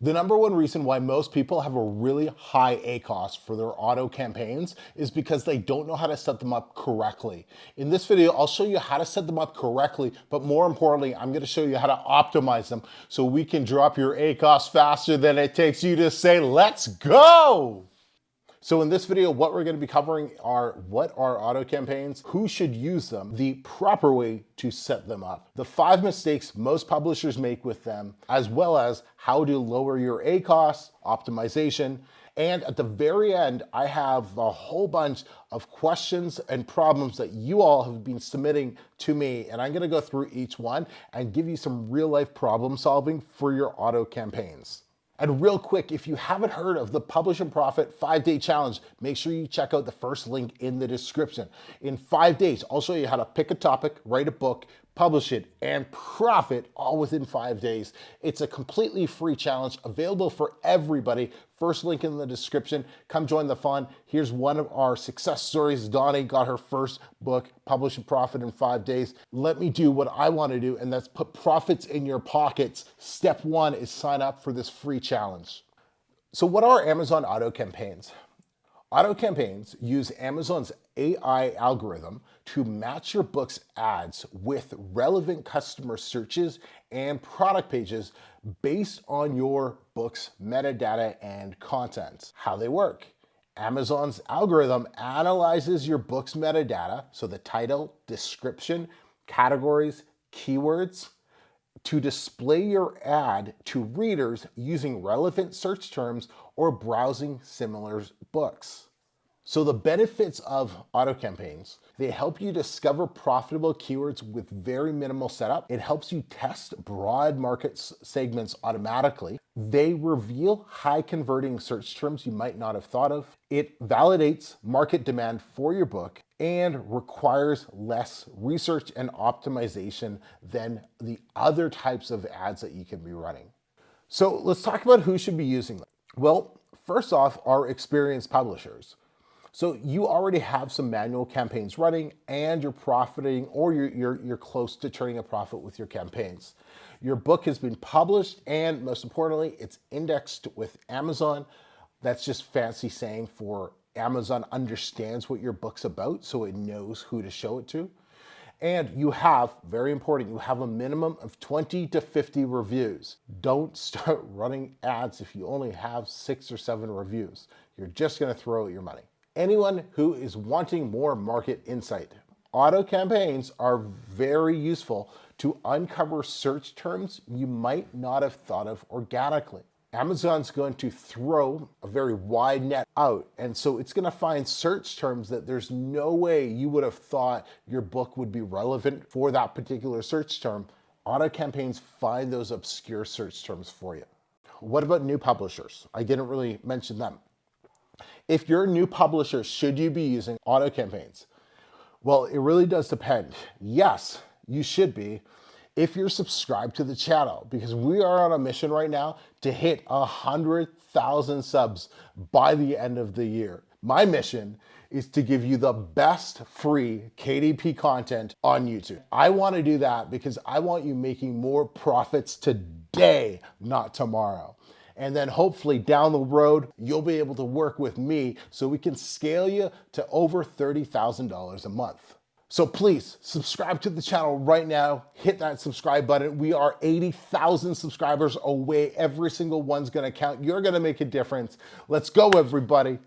The number one reason why most people have a really high ACoS for their auto campaigns is because they don't know how to set them up correctly. In this video, I'll show you how to set them up correctly, but more importantly, I'm gonna show you how to optimize them so we can drop your ACoS faster than it takes you to say, let's go! So in this video, what we're going to be covering are what are auto campaigns, who should use them, the proper way to set them up, the 5 mistakes most publishers make with them, as well as how to lower your ACoS, optimization, and at the very end, I have a whole bunch of questions and problems that you all have been submitting to me, and I'm going to go through each one and give you some real life problem solving for your auto campaigns. And real quick, if you haven't heard of the Publish and Profit 5-Day Challenge, make sure you check out the first link in the description. In 5 days, I'll show you how to pick a topic, write a book, publish it, and profit all within 5 days. It's a completely free challenge available for everybody. First link in the description. Come join the fun. Here's one of our success stories. Donnie got her first book, Publish and Profit in 5 days. Let me do what I want to do, and that's put profits in your pockets. Step 1 is sign up for this free challenge. So what are Amazon auto campaigns? Auto campaigns use Amazon's AI algorithm to match your book's ads with relevant customer searches and product pages based on your book's metadata and content. How they work. Amazon's algorithm analyzes your book's metadata, so the title, description, categories, keywords, to display your ad to readers using relevant search terms or browsing similar books. So the benefits of auto campaigns, they help you discover profitable keywords with very minimal setup. It helps you test broad market segments automatically. They reveal high converting search terms you might not have thought of. It validates market demand for your book and requires less research and optimization than the other types of ads that you can be running. So let's talk about who should be using them. Well, first off, our experienced publishers. So you already have some manual campaigns running and you're profiting, or you're close to turning a profit with your campaigns. Your book has been published and most importantly, it's indexed with Amazon. That's just fancy saying for Amazon understands what your book's about, so it knows who to show it to. And you have, very important, you have a minimum of 20 to 50 reviews. Don't start running ads if you only have 6 or 7 reviews. You're just gonna throw out your money. Anyone who is wanting more market insight. Auto campaigns are very useful to uncover search terms you might not have thought of organically. Amazon's going to throw a very wide net out, and so it's going to find search terms that there's no way you would have thought your book would be relevant for that particular search term. Auto campaigns find those obscure search terms for you. What about new publishers? I didn't really mention them. If you're a new publisher, should you be using auto campaigns? Well, it really does depend. Yes, you should be if you're subscribed to the channel, because we are on a mission right now to hit 100,000 subs by the end of the year. My mission is to give you the best free KDP content on YouTube. I want to do that because I want you making more profits today, not tomorrow. And then hopefully down the road, you'll be able to work with me so we can scale you to over $30,000 a month. So please subscribe to the channel right now. Hit that subscribe button. We are 80,000 subscribers away. Every single one's gonna count. You're gonna make a difference. Let's go, everybody.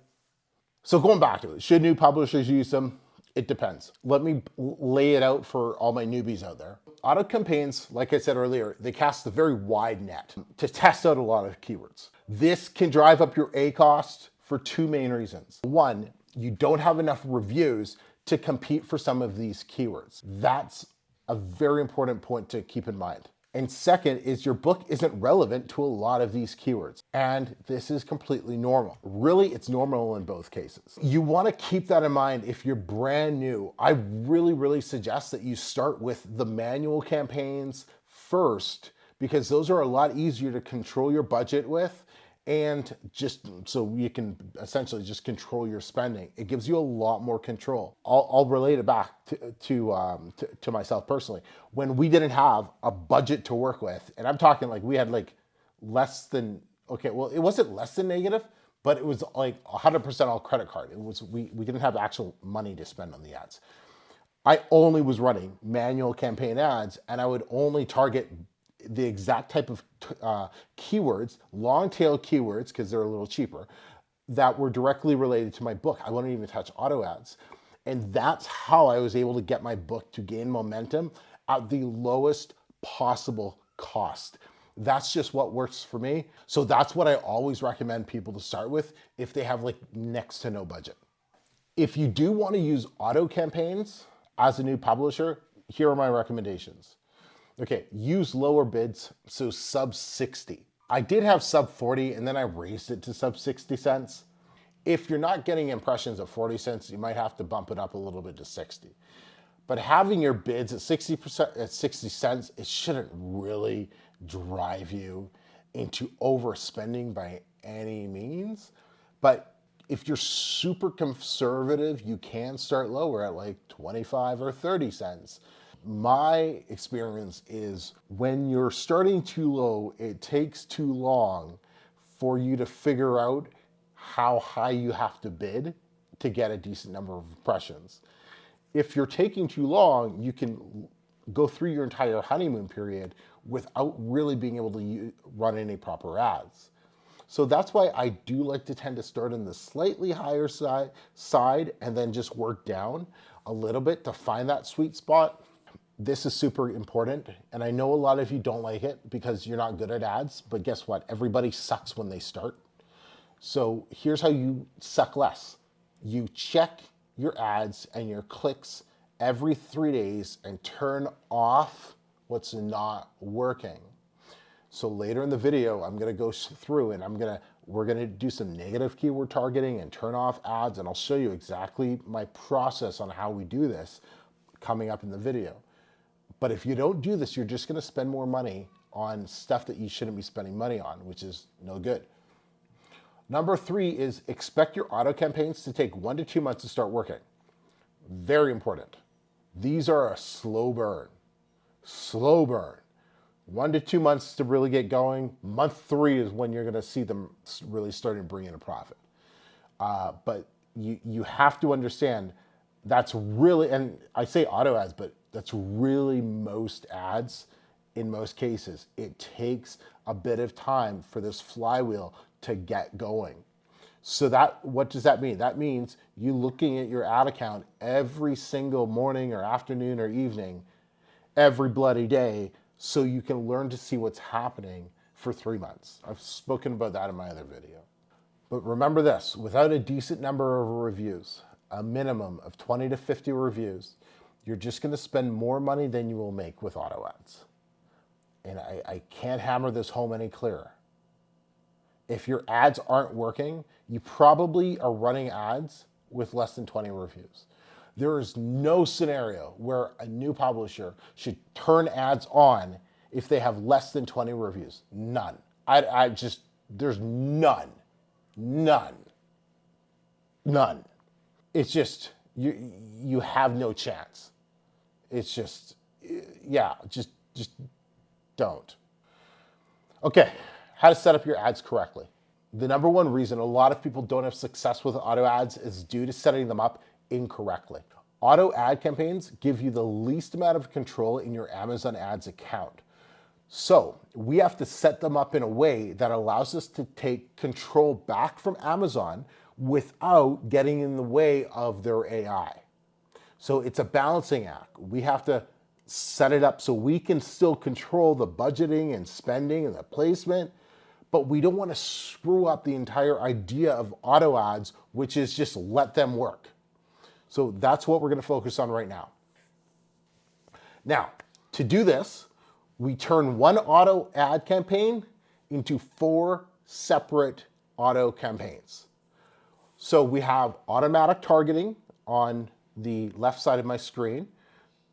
So going back to it, should new publishers use them? It depends. Let me lay it out for all my newbies out there. Auto campaigns, like I said earlier, they cast a very wide net to test out a lot of keywords. This can drive up your ACoS for 2 main reasons. 1, you don't have enough reviews to compete for some of these keywords. That's a very important point to keep in mind. And second is your book isn't relevant to a lot of these keywords. And this is completely normal. Really, it's normal in both cases. You wanna keep that in mind if you're brand new. I really suggest that you start with the manual campaigns first, because those are a lot easier to control your budget with, and just so you can essentially just control your spending. It gives you a lot more control. I'll relate it back to myself personally. When we didn't have a budget to work with, and I'm talking like we had like less than Okay, well, it wasn't less than negative, but it was like 100% all credit card. It was, we didn't have actual money to spend on the ads. I only was running manual campaign ads, and I would only target the exact type of keywords, long tail keywords, because they're a little cheaper, that were directly related to my book. I wouldn't even touch auto ads. And that's how I was able to get my book to gain momentum at the lowest possible cost. That's just what works for me. So that's what I always recommend people to start with if they have like next to no budget. If you do want to use auto campaigns as a new publisher, here are my recommendations. Okay, use lower bids, so sub 60. I did have sub 40 and then I raised it to sub 60 cents. If you're not getting impressions at 40 cents, you might have to bump it up a little bit to 60. But having your bids at 60%, at 60 cents, it shouldn't really drive you into overspending by any means. But if you're super conservative, you can start lower at like 25 or 30 cents. My experience is when you're starting too low, it takes too long for you to figure out how high you have to bid to get a decent number of impressions. If you're taking too long, you can go through your entire honeymoon period without really being able to run any proper ads. So that's why I do like to tend to start in the slightly higher side and then just work down a little bit to find that sweet spot. This is super important, and I know a lot of you don't like it because you're not good at ads, but guess what? Everybody sucks when they start. So here's how you suck less. You check your ads and your clicks every 3 days and turn off what's not working. So later in the video, I'm gonna go through and we're gonna do some negative keyword targeting and turn off ads, and I'll show you exactly my process on how we do this coming up in the video. But if you don't do this, you're just gonna spend more money on stuff that you shouldn't be spending money on, which is no good. Number 3 is expect your auto campaigns to take 1 to 2 months to start working. Very important. These are a slow burn. Slow burn. 1 to 2 months to really get going. Month 3 is when you're gonna see them really starting to bring in a profit. But you have to understand that's really, and I say auto ads, but that's really most ads in most cases. It takes a bit of time for this flywheel to get going. So what does that mean? That means you looking at your ad account every single morning or afternoon or evening, every bloody day, so you can learn to see what's happening for 3 months. I've spoken about that in my other video. But remember this, without a decent number of reviews, a minimum of 20 to 50 reviews, you're just gonna spend more money than you will make with auto ads. And I can't hammer this home any clearer. If your ads aren't working, you probably are running ads with less than 20 reviews. There is no scenario where a new publisher should turn ads on if they have less than 20 reviews. None. There's none. It's just, you have no chance. It's just, yeah, just don't. Okay, how to set up your ads correctly. The number one reason a lot of people don't have success with auto ads is due to setting them up incorrectly. Auto ad campaigns give you the least amount of control in your Amazon ads account. So we have to set them up in a way that allows us to take control back from Amazon without getting in the way of their AI. So it's a balancing act. We have to set it up so we can still control the budgeting and spending and the placement, but we don't want to screw up the entire idea of auto ads, which is just let them work. So that's what we're going to focus on right now. Now, to do this, we turn one auto ad campaign into 4 separate auto campaigns. So we have automatic targeting on the left side of my screen.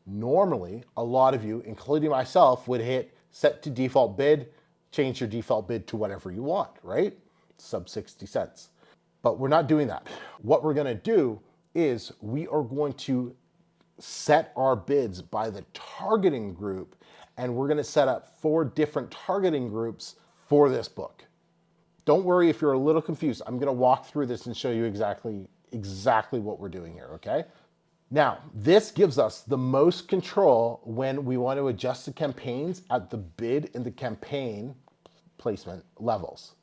Normally, a lot of you, including myself, would hit set to default bid, change your default bid to whatever you want, right? Sub 60 cents. But we're not doing that. What we're gonna do is we are going to set our bids by the targeting group, and we're gonna set up 4 different targeting groups for this book. Don't worry if you're a little confused. I'm gonna walk through this and show you exactly what we're doing here, okay? Now, this gives us the most control when we want to adjust the campaigns at the bid and the campaign placement levels.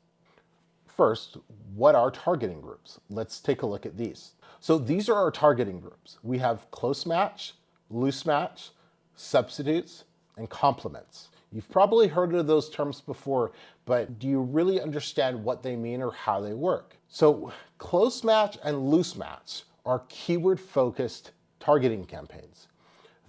First, what are targeting groups? Let's take a look at these. So these are our targeting groups. We have close match, loose match, substitutes, and complements. You've probably heard of those terms before, but do you really understand what they mean or how they work? So close match and loose match are keyword-focused targeting campaigns.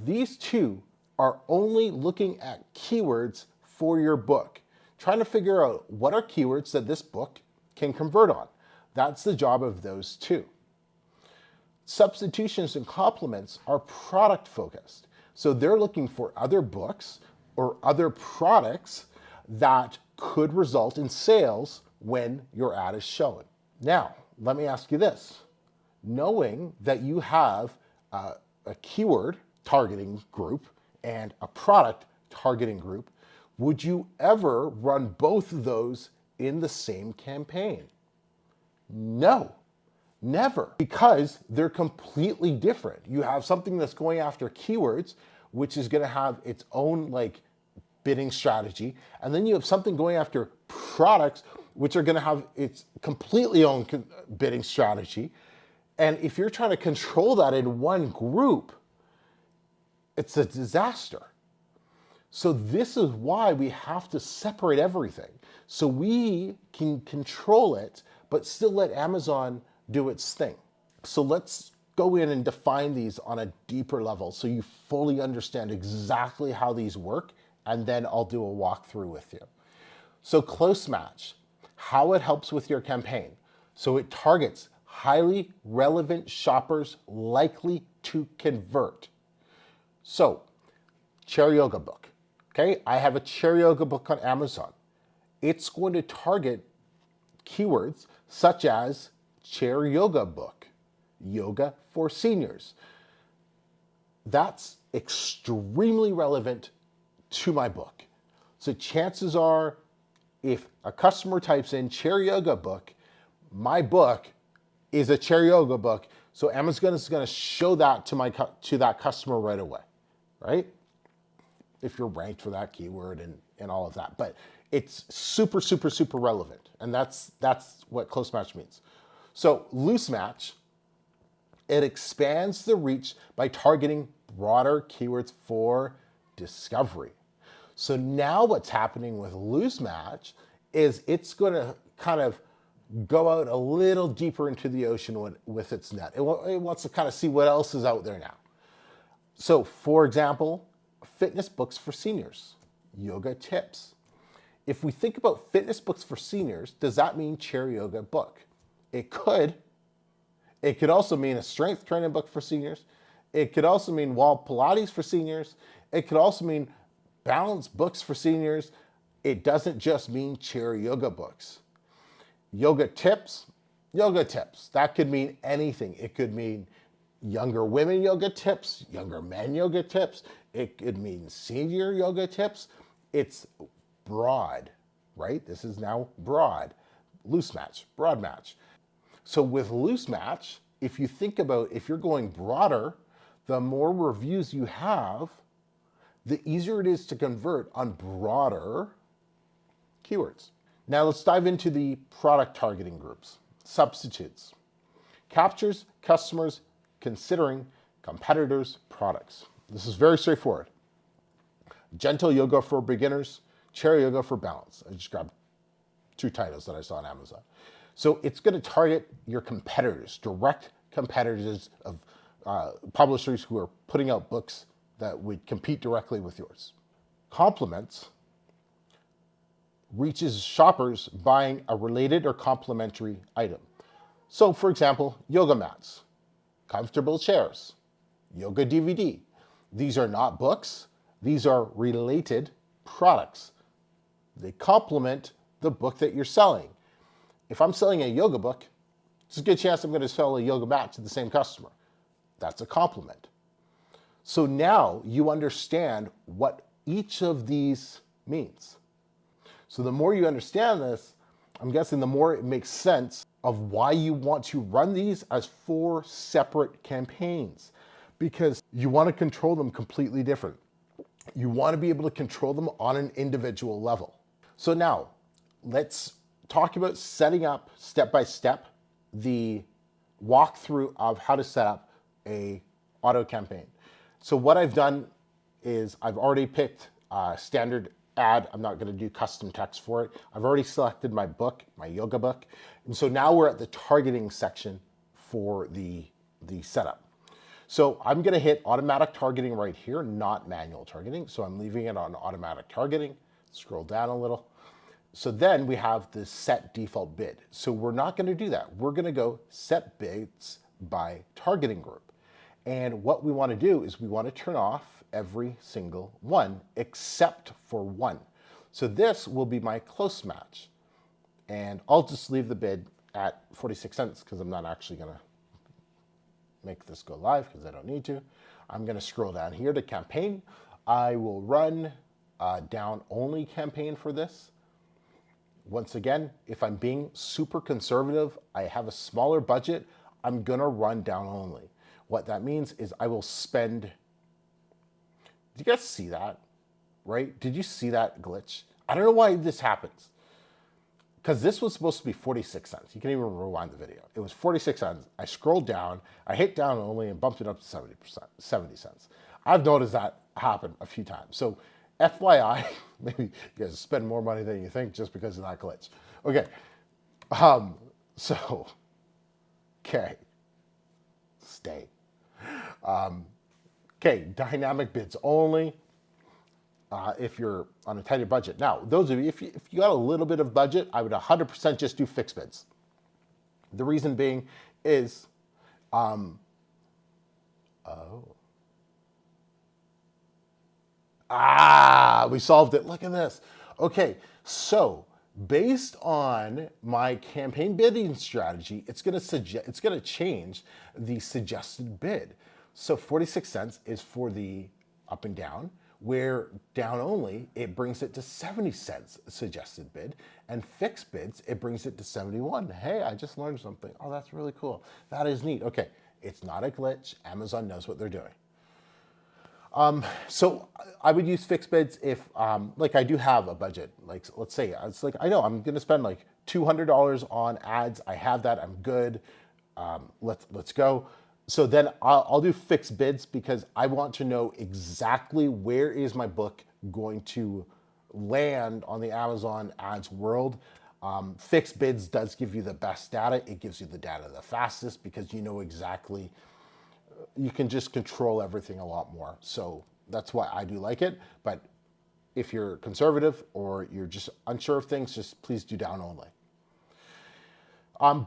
These two are only looking at keywords for your book, trying to figure out what are keywords that this book can convert on. That's the job of those two. Substitutions and complements are product focused. So they're looking for other books or other products that could result in sales when your ad is shown. Now, let me ask you this. Knowing that you have a keyword targeting group and a product targeting group, would you ever run both of those in the same campaign? No, never, because they're completely different. You have something that's going after keywords, which is going to have its own bidding strategy, and then you have something going after products, which are going to have its completely own bidding strategy. And if you're trying to control that in one group, it's a disaster. So this is why we have to separate everything, so we can control it, but still let Amazon do its thing. So let's go in and define these on a deeper level so you fully understand exactly how these work, and then I'll do a walkthrough with you. So close match, how it helps with your campaign. So it targets highly relevant shoppers likely to convert. So, chair yoga book. Okay, I have a chair yoga book on Amazon. It's going to target keywords such as chair yoga book, yoga for seniors. That's extremely relevant to my book. So chances are, if a customer types in chair yoga book, my book is a chair yoga book, so Amazon is going to show that to that customer right away, right? If you're ranked for that keyword and all of that. But it's super, super, super relevant. And that's what close match means. So loose match, it expands the reach by targeting broader keywords for discovery. So now what's happening with loose match is it's going to kind of go out a little deeper into the ocean with its net. It wants to kind of see what else is out there now. So for example, fitness books for seniors, yoga tips. If we think about fitness books for seniors, does that mean chair yoga book? It could. It could also mean a strength training book for seniors. It could also mean wall Pilates for seniors. It could also mean balance books for seniors. It doesn't just mean chair yoga books. Yoga tips. That could mean anything. It could mean younger women yoga tips, younger men yoga tips. It could mean senior yoga tips. It's broad, right? This is now broad. Loose match, broad match. So with loose match, if you think about if you're going broader, the more reviews you have, the easier it is to convert on broader keywords. Now let's dive into the product targeting groups. Substitutes. Captures customers considering competitors' products. This is very straightforward. Gentle yoga for beginners, chair yoga for balance. I just grabbed two titles that I saw on Amazon. So it's going to target your competitors, direct competitors of publishers who are putting out books that would compete directly with yours. Complements reaches shoppers buying a related or complementary item. So for example, yoga mats, comfortable chairs, yoga DVD. These are not books. These are related products. They complement the book that you're selling. If I'm selling a yoga book, it's a good chance I'm going to sell a yoga mat to the same customer. That's a complement. So now you understand what each of these means. So the more you understand this, I'm guessing the more it makes sense of why you want to run these as 4 separate campaigns, because you want to control them completely different. You want to be able to control them on an individual level. So now let's talk about setting up step by step the walkthrough of how to set up a auto campaign. So what I've done is I've already picked a standard ad. I'm not going to do custom text for it. I've already selected my book, my yoga book. And so now we're at the targeting section for the setup. So I'm going to hit automatic targeting right here, not manual targeting. So I'm leaving it on automatic targeting. Scroll down a little. So then we have the set default bid. So we're not going to do that. We're going to go set bids by targeting group. And what we want to do is we want to turn off every single one except for one. So this will be my close match. And I'll just leave the bid at 46 cents because I'm not actually going to make this go live because I don't need to. I'm going to scroll down here to campaign. I will run a down only campaign for this. Once again, if I'm being super conservative, I have a smaller budget, I'm going to run down only. What that means is I will spend, did you guys see that? Right? Did you see that glitch? I don't know why this happens. Because this was supposed to be 46 cents. You can even rewind the video. It was 46 cents. I scrolled down, I hit down only and bumped it up to 70 cents. I've noticed that happen a few times. So FYI, maybe you guys spend more money than you think just because of that glitch. Okay. Okay. Stay. Okay, dynamic bids only. If you're on a tighter budget. Now, those of you, if you got a little bit of budget, I would 100% just do fixed bids. The reason being is, we solved it. Look at this. Okay, so based on my campaign bidding strategy, it's going to change the suggested bid. So 46 cents is for the up and down. Where down only, it brings it to 70 cents suggested bid, and fixed bids, it brings it to 71. Hey, I just learned something. Oh, that's really cool. That is neat. Okay, it's not a glitch. Amazon knows what they're doing. So I would use fixed bids if, like I do have a budget. Like, let's say, it's like, I know I'm going to spend like $200 on ads. I have that, I'm good. Let's go. So then I'll do fixed bids because I want to know exactly where is my book going to land on the Amazon ads world. Fixed bids does give you the best data. It gives you the data the fastest because you know exactly, you can just control everything a lot more. So that's why I do like it. But if you're conservative or you're just unsure of things, just please do down only.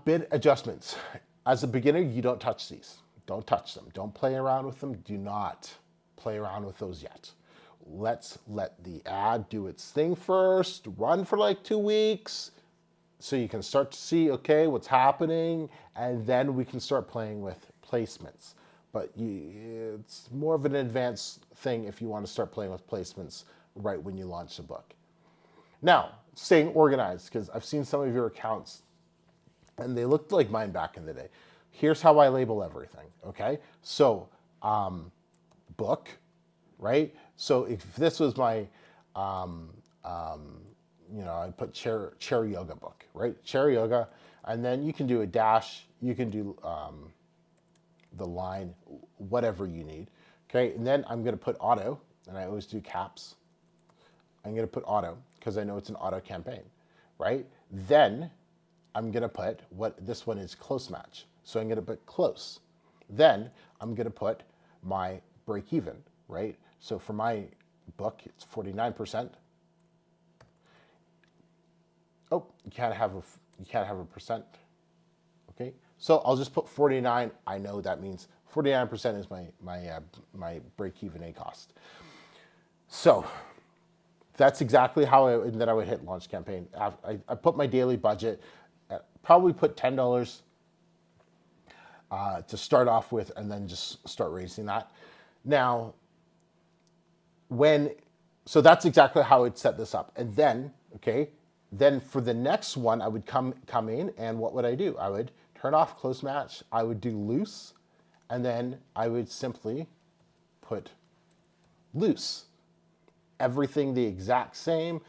Bid adjustments. As a beginner, you don't touch these. Don't touch them. Don't play around with them. Do not play around with those yet. Let's let the ad do its thing first, run for like 2 weeks, so you can start to see, okay, what's happening, and then we can start playing with placements. But it's more of an advanced thing if you want to start playing with placements right when you launch the book. Now, staying organized, because I've seen some of your accounts, and they looked like mine back in the day. Here's how I label everything, okay? So, book, right? So if this was my, I put chair yoga book, right? Chair yoga, and then you can do a dash, you can do the line, whatever you need, okay? And then I'm gonna put auto, and I always do caps. I'm gonna put auto, because I know it's an auto campaign, right? Then I'm gonna put this one is close match. So I'm gonna put close. Then I'm gonna put my break even, right? So for my book, it's 49%. Oh, you can't have a percent. Okay, so I'll just put 49. I know that means 49% is my break even A cost. So that's exactly how I would hit launch campaign. I put my daily budget. Probably put $10 to start off with, and then just start raising that. Now, so that's exactly how I'd set this up. And then, okay, Then for the next one, I would come in, and what would I do? I would turn off close match. I would do loose, and then I would simply put loose. Everything the exact same.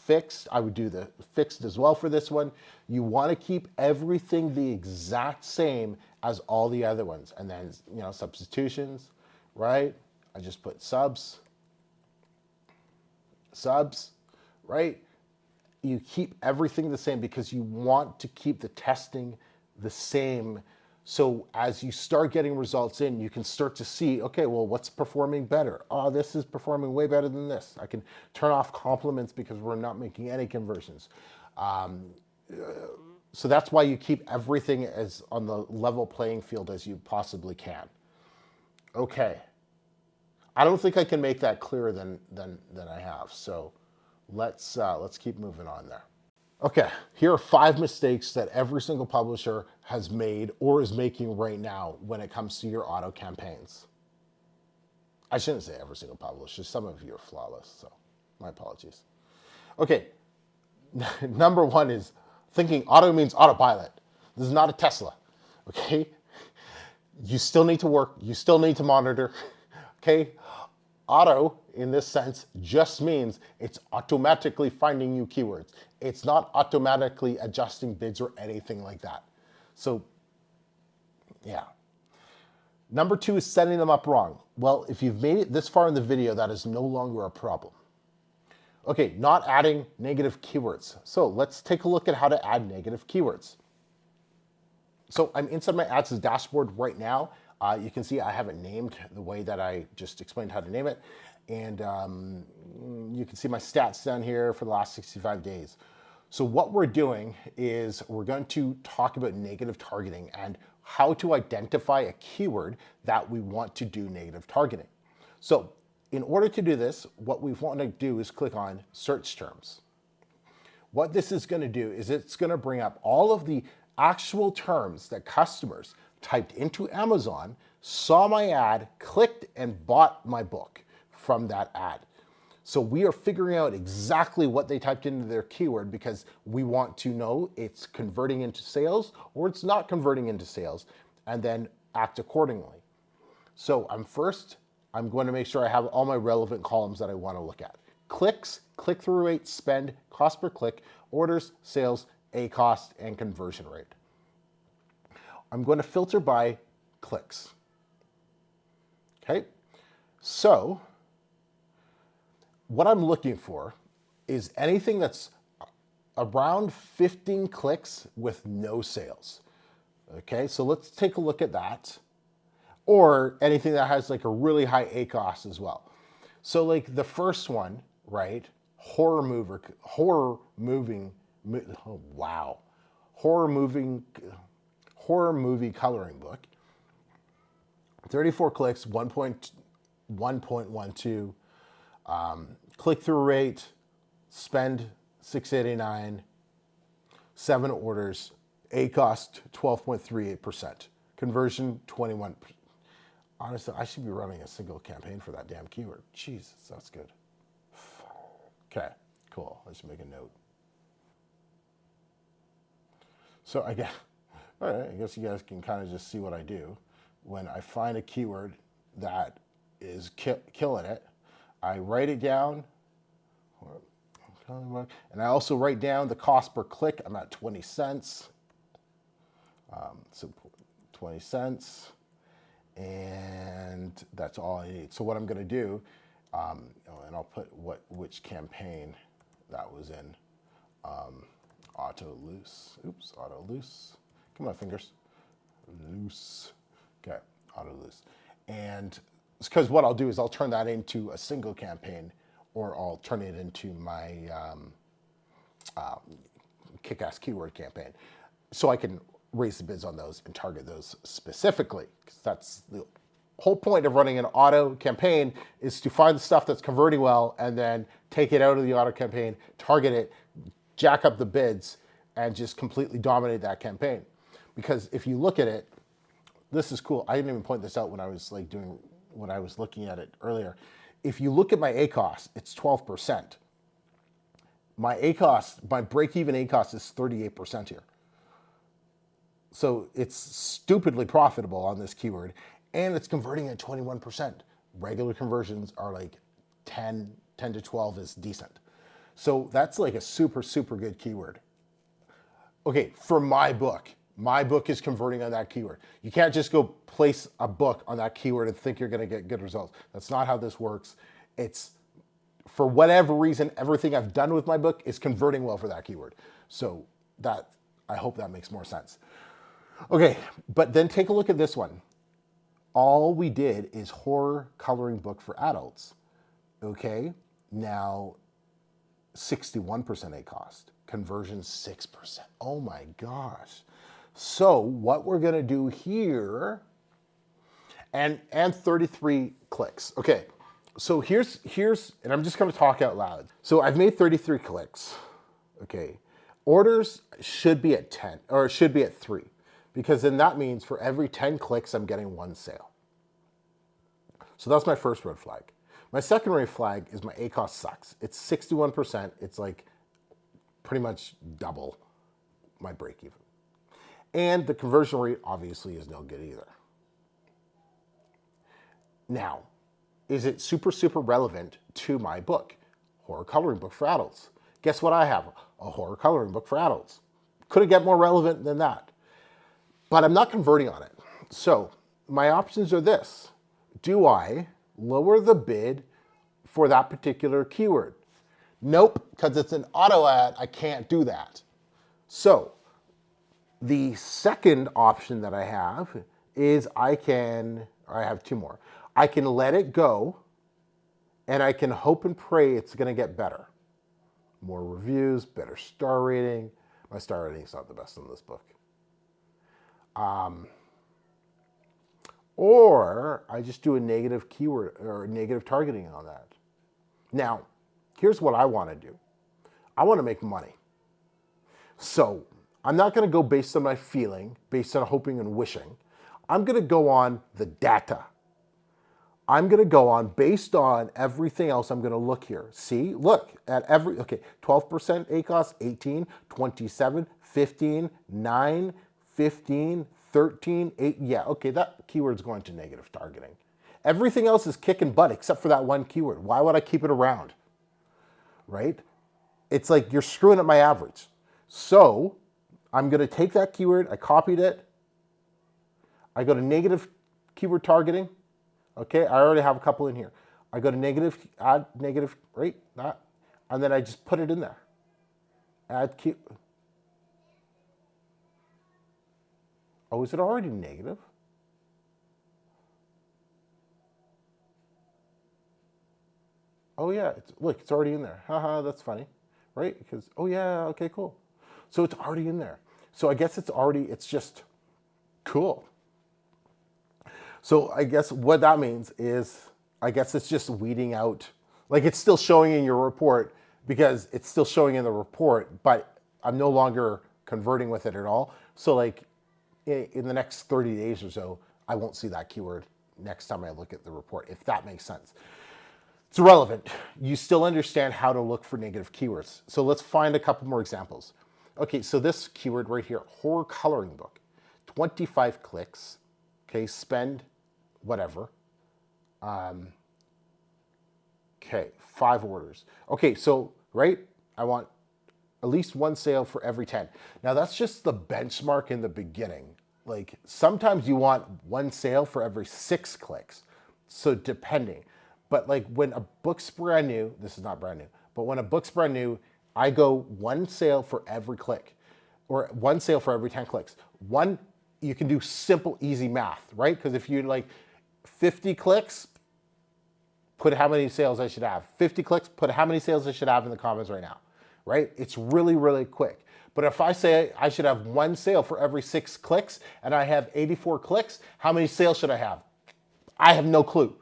Fixed, I would do the fixed as well for this one. You want to keep everything the exact same as all the other ones. And then, substitutions, right? I just put subs, right? You keep everything the same because you want to keep the testing the same. So as you start getting results in, you can start to see, okay, well, what's performing better? Oh, this is performing way better than this. I can turn off compliments because we're not making any conversions. So that's why you keep everything as on the level playing field as you possibly can. Okay. I don't think I can make that clearer than I have. So let's keep moving on there. Okay, here are 5 mistakes that every single publisher has made or is making right now when it comes to your auto campaigns. I shouldn't say every single publisher. Some of you are flawless, so my apologies. Okay, number 1 is thinking auto means autopilot. This is not a Tesla, okay? You still need to work. You still need to monitor, okay? Auto, in this sense, just means it's automatically finding you keywords. It's not automatically adjusting bids or anything like that. So, yeah. Number 2 is setting them up wrong. Well, if you've made it this far in the video, that is no longer a problem. Okay, not adding negative keywords. So let's take a look at how to add negative keywords. So I'm inside my ads dashboard right now. You can see I have it named the way that I just explained how to name it. And you can see my stats down here for the last 65 days. So what we're doing is we're going to talk about negative targeting and how to identify a keyword that we want to do negative targeting. So in order to do this, what we want to do is click on search terms. What this is going to do is it's going to bring up all of the actual terms that customers typed into Amazon, saw my ad, clicked, and bought my book from that ad. So we are figuring out exactly what they typed into their keyword because we want to know it's converting into sales or it's not converting into sales, and then act accordingly. So I'm going to make sure I have all my relevant columns that I want to look at. Clicks, click-through rate, spend, cost per click, orders, sales, ACoS, and conversion rate. I'm going to filter by clicks. Okay, so what I'm looking for is anything that's around 15 clicks with no sales. Okay, so let's take a look at that. Or anything that has like a really high ACoS as well. So like the first one, right? Horror movie coloring book. 34 clicks, 1.12. Click-through rate, spend $6.89, 7 orders, ACoS 12.38%, conversion 21%. Honestly, I should be running a single campaign for that damn keyword. Jesus, that's good. Okay, cool. Let's make a note. So all right, I guess you guys can kind of just see what I do. When I find a keyword that is killing it, I write it down, and I also write down the cost per click. I'm at 20 cents. So 20 cents. And that's all I need. So what I'm going to do, and I'll put which campaign that was in. Auto loose. Oops, auto loose. Come on, fingers. Loose. Okay, auto loose. And it's because what I'll do is I'll turn that into a single campaign, or I'll turn it into my kick-ass keyword campaign, so I can raise the bids on those and target those specifically, because that's the whole point of running an auto campaign, is to find the stuff that's converting well and then take it out of the auto campaign, target it, jack up the bids, and just completely dominate that campaign. Because if you look at it, this is cool. I didn't even point this out when I was looking at it earlier. If you look at my ACoS, it's 12%. My ACOS, my break-even ACOS is 38% here. So it's stupidly profitable on this keyword, and it's converting at 21%. Regular conversions are like 10 to 12 is decent. So that's like a super, super good keyword. Okay, for my book is converting on that keyword. You can't just go place a book on that keyword and think you're gonna get good results. That's not how this works. It's, for whatever reason, everything I've done with my book is converting well for that keyword. So that, I hope that makes more sense. Okay, but then take a look at this one. All we did is horror coloring book for adults. Okay, now 61% ACOS, conversion 6%. Oh my gosh. So what we're gonna do here, and 33 clicks. Okay, so here's, and I'm just gonna talk out loud. So I've made 33 clicks, okay. Orders should be at 10, or should be at 3, because then that means for every 10 clicks, I'm getting 1 sale. So that's my first red flag. My second red flag is my ACOS sucks. It's 61%. It's like pretty much double my break even. And the conversion rate obviously is no good either. Now, is it super, super relevant to my book? Horror coloring book for adults. Guess what I have? A horror coloring book for adults. Couldn't get more relevant than that. But I'm not converting on it. So my options are this. Do I lower the bid for that particular keyword? Nope, because it's an auto ad, I can't do that. So the second option that I have is I have 2 more. I can let it go, and I can hope and pray it's gonna get better. More reviews, better star rating. My star rating is not the best in this book. Or I just do a negative keyword or negative targeting on that. Now, here's what I want to do. I want to make money. So I'm not going to go based on my feeling, based on hoping and wishing. I'm going to go on the data. I'm going to go on based on everything else. I'm going to look here. See, look at every, okay, 12% ACOS, 18, 27, 15, 9, 15, 13, 8, yeah, okay, that keyword's going to negative targeting. Everything else is kicking butt except for that one keyword. Why would I keep it around, right? It's like you're screwing up my average. So I'm gonna take that keyword, I copied it, I go to negative keyword targeting, okay, I already have a couple in here. I go to negative, add negative, right, that, and then I just put it in there. Add keyword. Oh, is it already negative? Oh yeah, look, it's already in there. Haha, that's funny, right? Because, oh yeah, okay, cool. So it's already in there. So I guess it's just cool. So I guess what that means is, I guess it's just weeding out, like it's still showing in your report because it's still showing in the report, but I'm no longer converting with it at all. So like, in the next 30 days or so, I won't see that keyword next time I look at the report, if that makes sense. It's irrelevant. You still understand how to look for negative keywords. So let's find a couple more examples. Okay, so this keyword right here, horror coloring book, 25 clicks, okay, spend whatever. Okay, 5 orders. Okay, so, right, I want at least 1 sale for every 10. Now that's just the benchmark in the beginning. Like sometimes you want 1 sale for every 6 clicks. So depending, but like when a book's brand new, this is not brand new, but when a book's brand new, I go 1 sale for every click or 1 sale for every 10 clicks. You can do simple, easy math, right? Because if you like 50 clicks, put how many sales I should have. 50 clicks, put how many sales I should have in the comments right now. Right? It's really, really quick. But if I say I should have 1 sale for every 6 clicks and I have 84 clicks, how many sales should I have? I have no clue.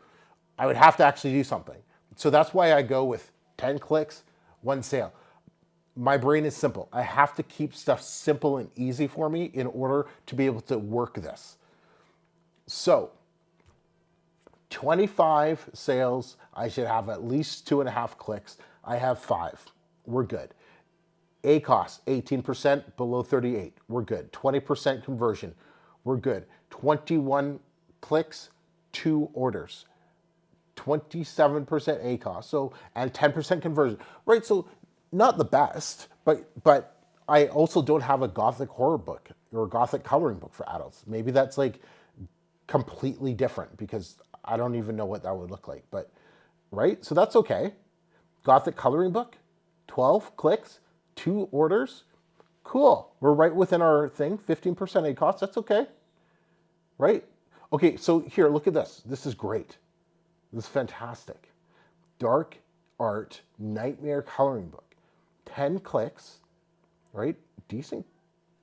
I would have to actually do something. So that's why I go with 10 clicks, 1 sale. My brain is simple. I have to keep stuff simple and easy for me in order to be able to work this. So 25 sales, I should have at least 2.5 clicks. I have 5. We're good. ACOS, 18% below 38. We're good. 20% conversion. We're good. 21 clicks, 2 orders. 27% ACOS, so, and 10% conversion, right? So not the best, but I also don't have a gothic horror book or a gothic coloring book for adults. Maybe that's like completely different because I don't even know what that would look like, but right? So that's okay. Gothic coloring book, 12 clicks, 2 orders. Cool. We're right within our thing, 15% ACOS. That's okay, right? Okay, so here, look at this. This is great. This is fantastic. Dark art nightmare coloring book. 10 clicks, right? Decent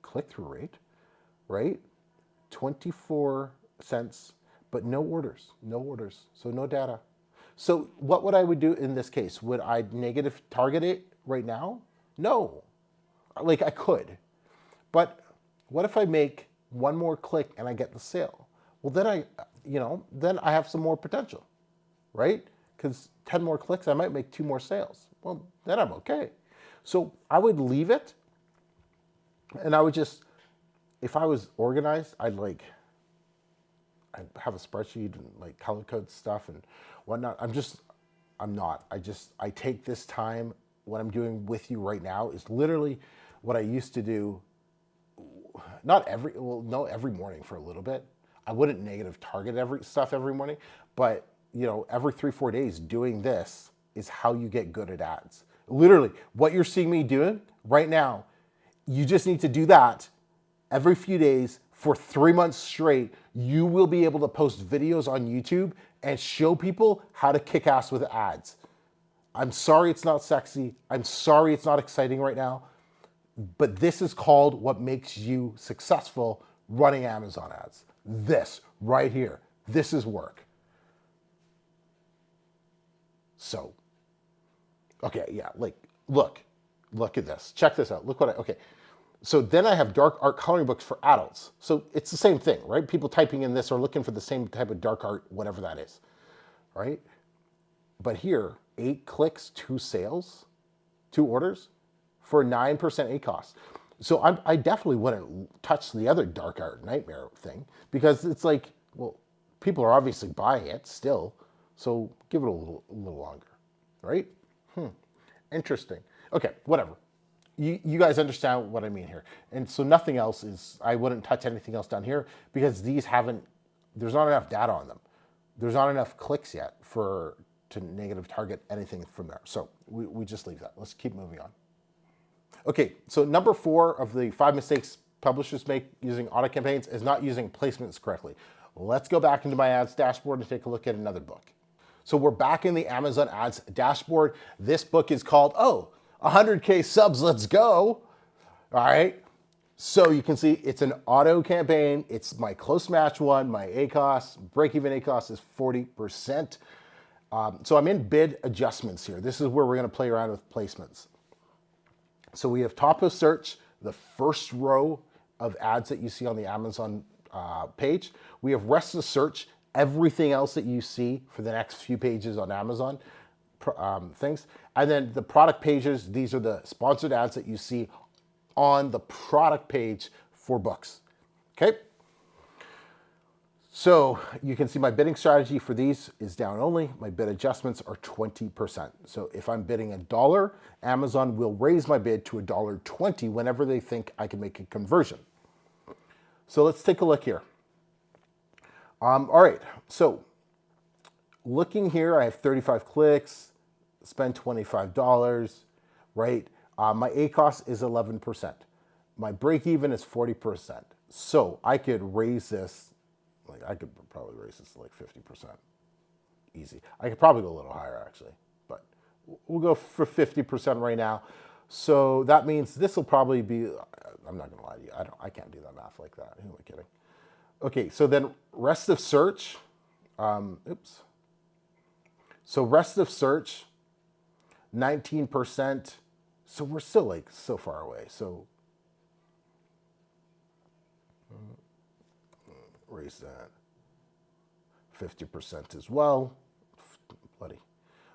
click-through rate, right? 24 cents, but no orders, so no data. So what would I do in this case? Would I negative target it right now? No. Like I could. But what if I make one more click and I get the sale? Well, then I have some more potential, right? Because 10 more clicks, I might make 2 more sales. Well, then I'm okay. So I would leave it, and I would just, if I was organized, I'd have a spreadsheet and like color code stuff and whatnot. I'm not. I take this time. What I'm doing with you right now is literally what I used to do. Not every morning for a little bit. I wouldn't negative target every morning, but every 3-4 days doing this is how you get good at ads. Literally, what you're seeing me doing right now, you just need to do that every few days for 3 months straight. You will be able to post videos on YouTube and show people how to kick ass with ads. I'm sorry it's not sexy. I'm sorry it's not exciting right now, but this is called what makes you successful running Amazon ads. This right here, this is work. So, okay, yeah, like, look at this. Check this out. Look okay. So then I have dark art coloring books for adults. So it's the same thing, right? People typing in this are looking for the same type of dark art, whatever that is, right? But here, 8 clicks, 2 sales, 2 orders for 9% ACOS. So I definitely wouldn't touch the other dark art nightmare thing because it's like, well, people are obviously buying it still. So give it a little longer, right? Interesting. Okay, whatever. You guys understand what I mean here. And so nothing else is, I wouldn't touch anything else down here because there's not enough data on them. There's not enough clicks yet to negative target anything from there. So we just leave that. Let's keep moving on. Okay, so number 4 of the 5 mistakes publishers make using auto campaigns is not using placements correctly. Let's go back into my ads dashboard and take a look at another book. So we're back in the Amazon ads dashboard. This book is called, 100K subs, let's go. All right. So you can see it's an auto campaign. It's my close match one. My ACOS, break-even ACOS is 40%. So I'm in bid adjustments here. This is where we're going to play around with placements. So we have top of search, the first row of ads that you see on the Amazon page. We have rest of search, everything else that you see for the next few pages on Amazon things. And then the product pages, these are the sponsored ads that you see on the product page for books. Okay. So you can see my bidding strategy for these is down only. My bid adjustments are 20%. So if I'm bidding $1, Amazon will raise my bid to $1.20 whenever they think I can make a conversion. So let's take a look here. All right, so looking here, I have 35 clicks, spend $25, right? My ACOS is 11%. My break-even is 40%. So I could raise this, I could probably raise this to 50%. Easy. I could probably go a little higher actually, but we'll go for 50% right now. So that means this will probably be, I'm not gonna lie to you, I can't do that math like that. Who am I kidding? Okay, so then rest of search, So rest of search, 19%. So we're still so far away. So raise that 50% as well. Bloody.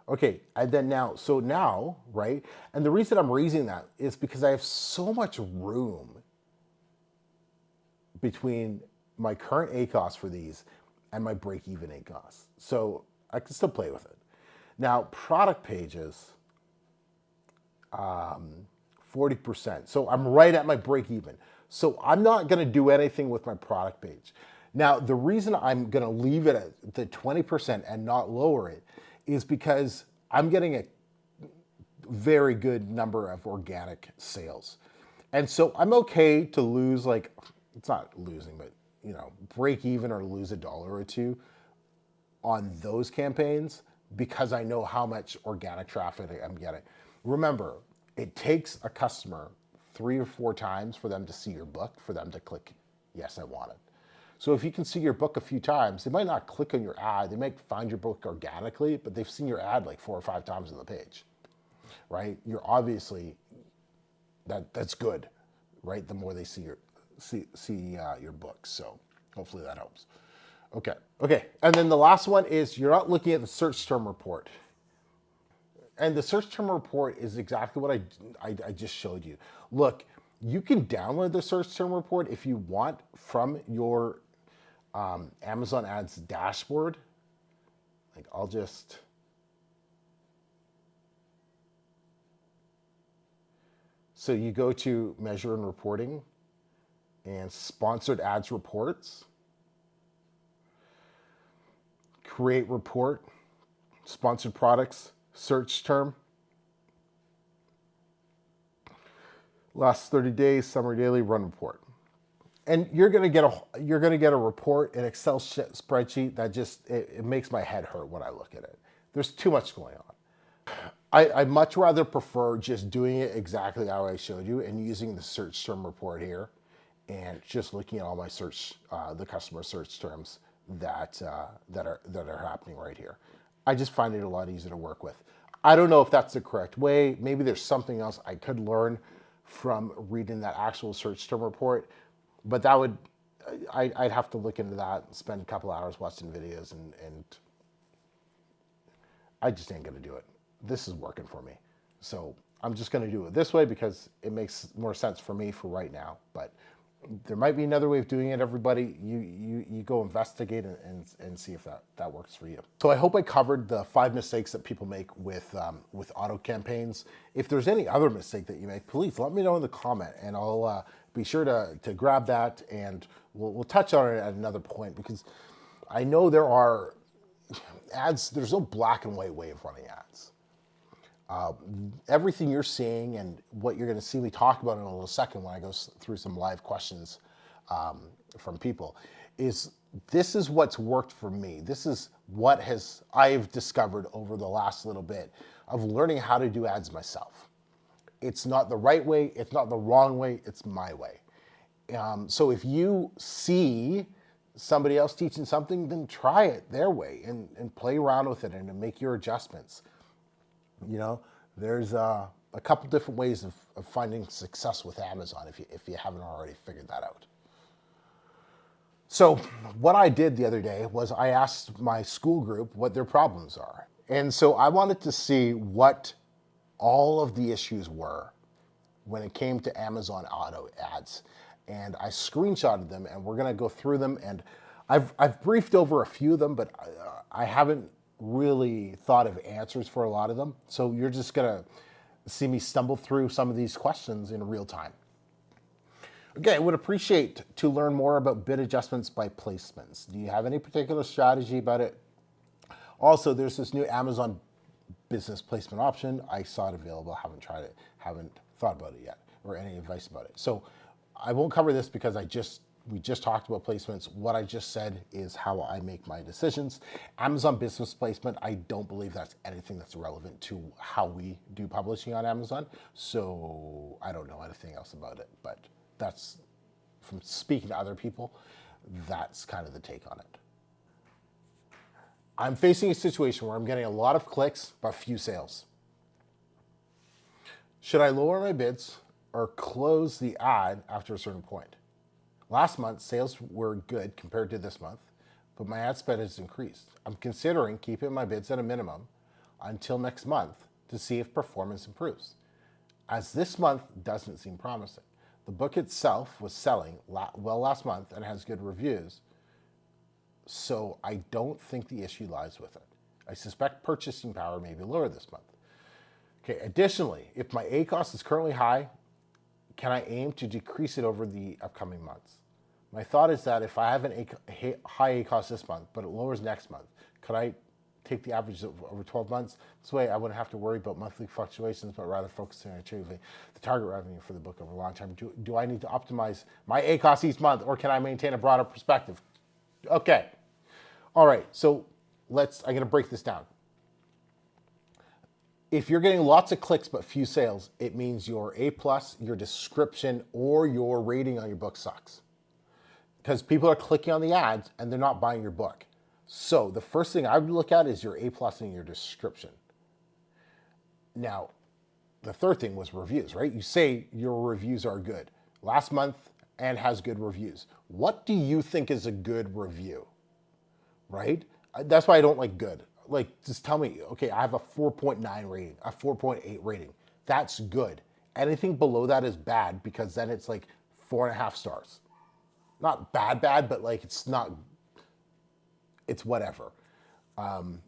Okay, and then now, right? And the reason I'm raising that is because I have so much room between my current ACOS for these and my break-even ACOS. So I can still play with it. Now, product pages, 40%. So I'm right at my break-even. So I'm not gonna do anything with my product page. Now, the reason I'm gonna leave it at the 20% and not lower it is because I'm getting a very good number of organic sales. And so I'm okay to lose, like, it's not losing, but break even or lose $1 or $2 on those campaigns because I know how much organic traffic I'm getting. Remember, it takes a customer 3 or 4 times for them to see your book, for them to click, yes, I want it. So if you can see your book a few times, they might not click on your ad. They might find your book organically, but they've seen your ad like 4 or 5 times on the page, right? You're obviously, that's good, right? The more they see your book. So hopefully that helps. Okay. And then the last one is you're not looking at the search term report. And the search term report is exactly what I just showed you. Look, you can download the search term report if you want from your Amazon Ads dashboard. Like so you go to measure and reporting and sponsored ads reports, create report, sponsored products, search term, last 30 days, summary daily, run report. And you're gonna get a report, an Excel spreadsheet that just, it makes my head hurt when I look at it. There's too much going on. I much rather prefer just doing it exactly how I showed you and using the search term report here and just looking at all my the customer search terms that are happening right here. I just find it a lot easier to work with. I don't know if that's the correct way. Maybe there's something else I could learn from reading that actual search term report, but I'd have to look into that and spend a couple hours watching videos, and I just ain't gonna do it. This is working for me. So I'm just gonna do it this way because it makes more sense for me for right now, but there might be another way of doing it, everybody. You go investigate and see if that works for you. So I hope I covered the 5 mistakes that people make with auto campaigns. If there's any other mistake that you make, please let me know in the comment, and I'll be sure to grab that, and we'll touch on it at another point, because I know there are ads, there's no black and white way of running ads. Everything you're seeing and what you're going to see me talk about in a little second when I go through some live questions from people is what's worked for me. This is what I've discovered over the last little bit of learning how to do ads myself. It's not the right way, it's not the wrong way, it's my way. So if you see somebody else teaching something, then try it their way and play around with it and make your adjustments. There's a couple different ways of finding success with Amazon if you haven't already figured that out. So what I did the other day was I asked my school group what their problems are. And so I wanted to see what all of the issues were when it came to Amazon auto ads. And I screenshotted them, and we're gonna go through them. And I've briefed over a few of them, but I haven't really thought of answers for a lot of them. So you're just gonna see me stumble through some of these questions in real time. Okay, I would appreciate to learn more about bid adjustments by placements. Do you have any particular strategy about it? Also, there's this new Amazon business placement option. I saw it available, haven't tried it, haven't thought about it yet, or any advice about it. So I won't cover this because we just talked about placements. What I just said is how I make my decisions. Amazon business placement, I don't believe that's anything that's relevant to how we do publishing on Amazon. So I don't know anything else about it, but that's, from speaking to other people, that's kind of the take on it. I'm facing a situation where I'm getting a lot of clicks, but few sales. Should I lower my bids or close the ad after a certain point? Last month, sales were good compared to this month, but my ad spend has increased. I'm considering keeping my bids at a minimum. until next month to see if performance improves. As this month doesn't seem promising. The book itself was selling well last month and has good reviews, so I don't think the issue lies with it. I suspect purchasing power may be lower this month. Okay, additionally, if my ACoS is currently high, can I aim to decrease it over the upcoming months? My thought is that if I have a high ACoS this month, but it lowers next month, could I take the average over 12 months? This way I wouldn't have to worry about monthly fluctuations, but rather focusing on achieving the target revenue for the book over a long time. Do I need to optimize my ACoS each month, or can I maintain a broader perspective? Okay. All right, so I'm gonna break this down. If you're getting lots of clicks but few sales, it means your A+, your description, or your rating on your book sucks. Because people are clicking on the ads and they're not buying your book. So the first thing I would look at is your A+ and your description. Now, the third thing was reviews, right? You say your reviews are good. Last month and has good reviews. What do you think is a good review, right? That's why I don't like good. Like, just tell me, okay, I have a 4.9 rating, a 4.8 rating. That's good. Anything below that is bad, because then it's like 4.5 stars. Not bad, but like it's whatever.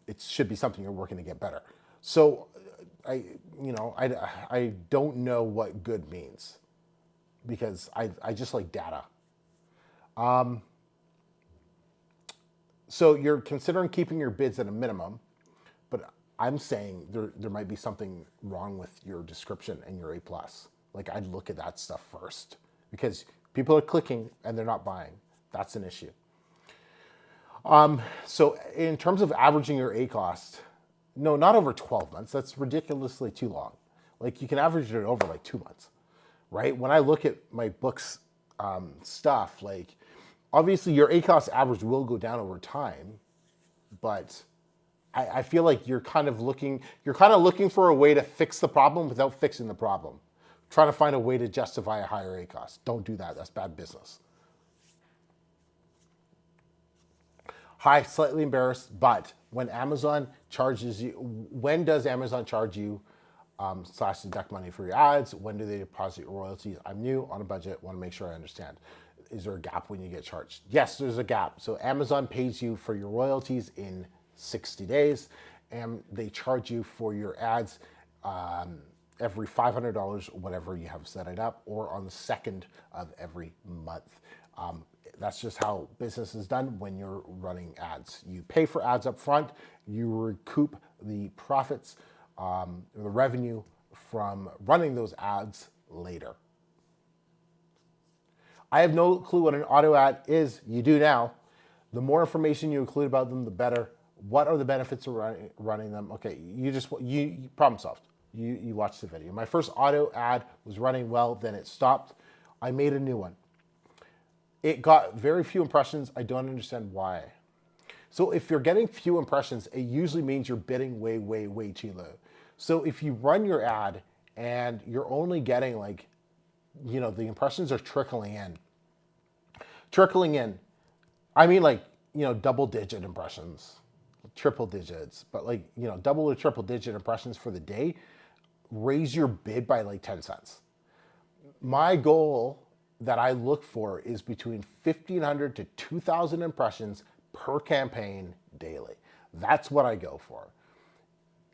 It should be something you're working to get better. So I don't know what good means, because I just like data. So you're considering keeping your bids at a minimum, but I'm saying there might be something wrong with your description and your A+. Like, I'd look at that stuff first, because people are clicking and they're not buying. That's an issue. So in terms of averaging your ACoS, no, not over 12 months. That's ridiculously too long. Like, you can average it over like 2 months, right? When I look at my books stuff, like, obviously your ACoS average will go down over time, but I feel like you're kind of looking for a way to fix the problem without fixing the problem. Trying to find a way to justify a higher ACoS. Don't do that. That's bad business. Hi, slightly embarrassed, but when Amazon charges you, when does Amazon charge you / deduct money for your ads? When do they deposit your royalties? I'm new, on a budget, want to make sure I understand. Is there a gap when you get charged? Yes, there's a gap. So Amazon pays you for your royalties in 60 days, and they charge you for your ads every $500, whatever you have set it up, or on the 2nd of every month. That's just how business is done when you're running ads. You pay for ads up front, you recoup the profits, the revenue from running those ads later. I have no clue what an auto ad is. You do now. The more information you include about them, the better. What are the benefits of running them? Okay, you problem solved. You watched the video. My first auto ad was running well, then it stopped. I made a new one. It got very few impressions. I don't understand why. So if you're getting few impressions, it usually means you're bidding way, way, way too low. So if you run your ad and you're only getting like, the impressions are trickling in. I mean, like, double-digit impressions, triple digits, but like, double or triple-digit impressions for the day, raise your bid by like 10 cents. My goal that I look for is between 1,500 to 2,000 impressions per campaign daily. That's what I go for.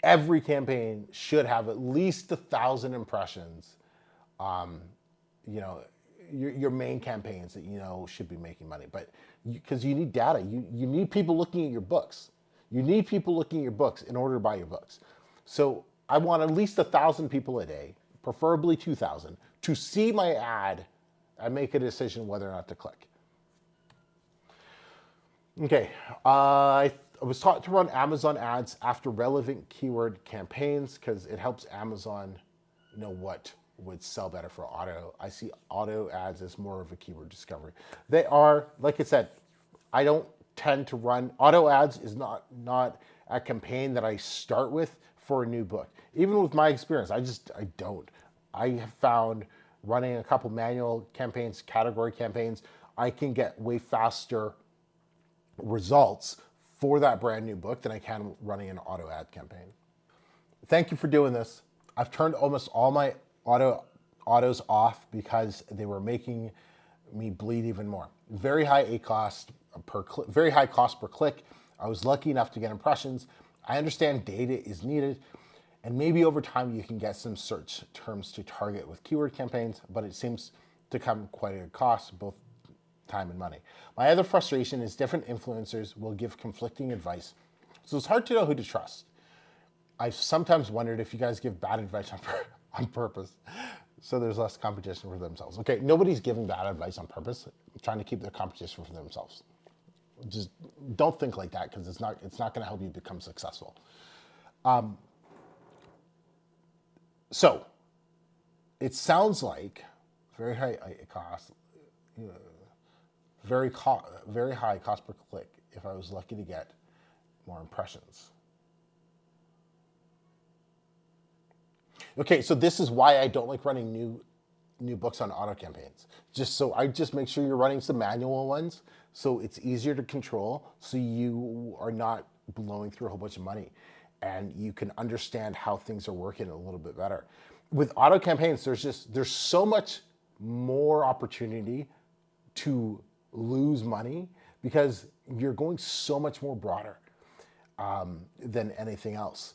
Every campaign should have at least 1,000 impressions. Your main campaigns that should be making money, but because you need data, you need people looking at your books. You need people looking at your books in order to buy your books. So I want at least 1,000 people a day, preferably 2,000, to see my ad and make a decision whether or not to click. Okay, I was taught to run Amazon ads after relevant keyword campaigns because it helps Amazon know what would sell better for auto. I see auto ads as more of a keyword discovery. They are, like I said, I don't tend to run, auto ads is not a campaign that I start with for a new book. Even with my experience, I don't. I have found running a couple manual campaigns, category campaigns, I can get way faster results for that brand new book than I can running an auto ad campaign. Thank you for doing this. I've turned almost all my autos off because they were making me bleed even more. Very high cost per click, very high cost per click. I was lucky enough to get impressions. I understand data is needed, and maybe over time you can get some search terms to target with keyword campaigns, but it seems to come quite at a cost, both time and money. My other frustration is different influencers will give conflicting advice, so it's hard to know who to trust. I've sometimes wondered if you guys give bad advice on purpose, so there's less competition for themselves. Okay, nobody's giving bad advice on purpose, trying to keep their competition for themselves. Just don't think like that, because it's not going to help you become successful. So it sounds like very high cost, very high cost per click if I was lucky to get more impressions. Okay, so this is why I don't like running new books on auto campaigns. I just make sure you're running some manual ones so it's easier to control, so you are not blowing through a whole bunch of money and you can understand how things are working a little bit better. With auto campaigns, there's so much more opportunity to lose money because you're going so much more broader than anything else.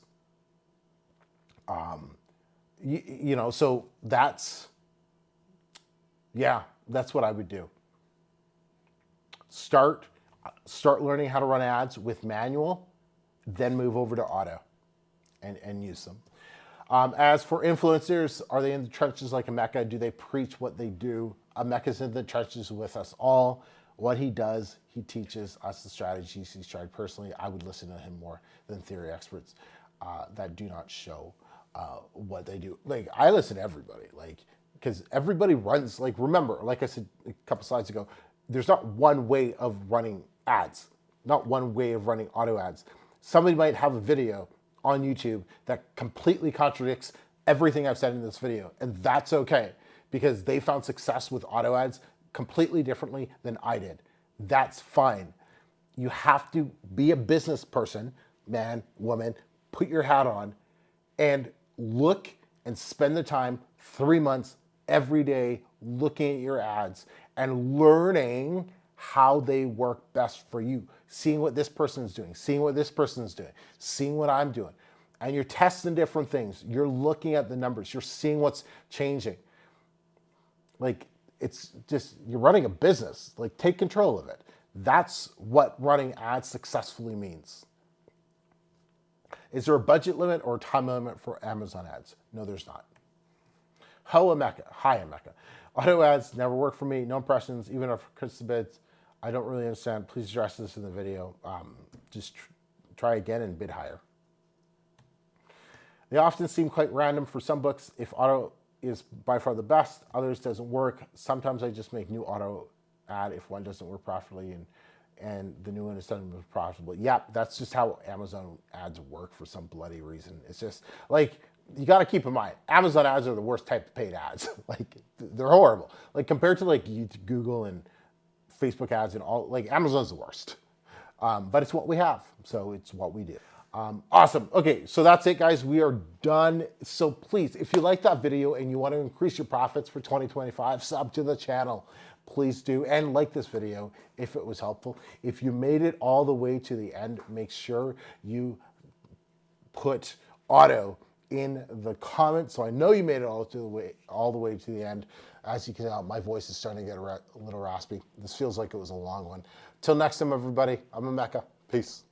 So that's what I would do. Start learning how to run ads with manual, then move over to auto and use them. As for influencers, are they in the trenches like Emeka? Do they preach what they do? Emeka's in the trenches with us all. What he does, he teaches us the strategies he's tried personally. I would listen to him more than theory experts that do not show what they do. Like, I listen to everybody, because everybody runs, remember, like I said a couple slides ago, there's not one way of running ads, not one way of running auto ads. Somebody might have a video on YouTube that completely contradicts everything I've said in this video, and that's okay, because they found success with auto ads completely differently than I did. That's fine. You have to be a business person, man, woman, put your hat on and look and spend the time 3 months every day looking at your ads and learning how they work best for you, seeing what this person's doing, seeing what this person's doing, seeing what I'm doing. And you're testing different things. You're looking at the numbers. You're seeing what's changing. It's just, you're running a business. Take control of it. That's what running ads successfully means. Is there a budget limit or a time limit for Amazon ads? No, there's not. Hi, Emeka. Auto ads never work for me. No impressions, even if Chris bids. I don't really understand. Please address this in the video. Just try again and bid higher. They often seem quite random for some books. If auto is by far the best, others doesn't work. Sometimes I just make new auto ad if one doesn't work properly and the new one is done profitable. Yeah, that's just how Amazon ads work for some bloody reason. It's just you got to keep in mind, Amazon ads are the worst type of paid ads. They're horrible. Compared to YouTube, Google and Facebook ads and all, Amazon's the worst. But it's what we have, so it's what we do. Awesome. Okay, so that's it, guys. We are done. So please, if you like that video and you want to increase your profits for 2025, sub to the channel. Please do, and like this video if it was helpful. If you made it all the way to the end, make sure you put auto in the comments so I know you made it all the way to the end. As you can tell, my voice is starting to get a little raspy. This feels like it was a long one. Till next time, everybody, I'm Emeka. Peace.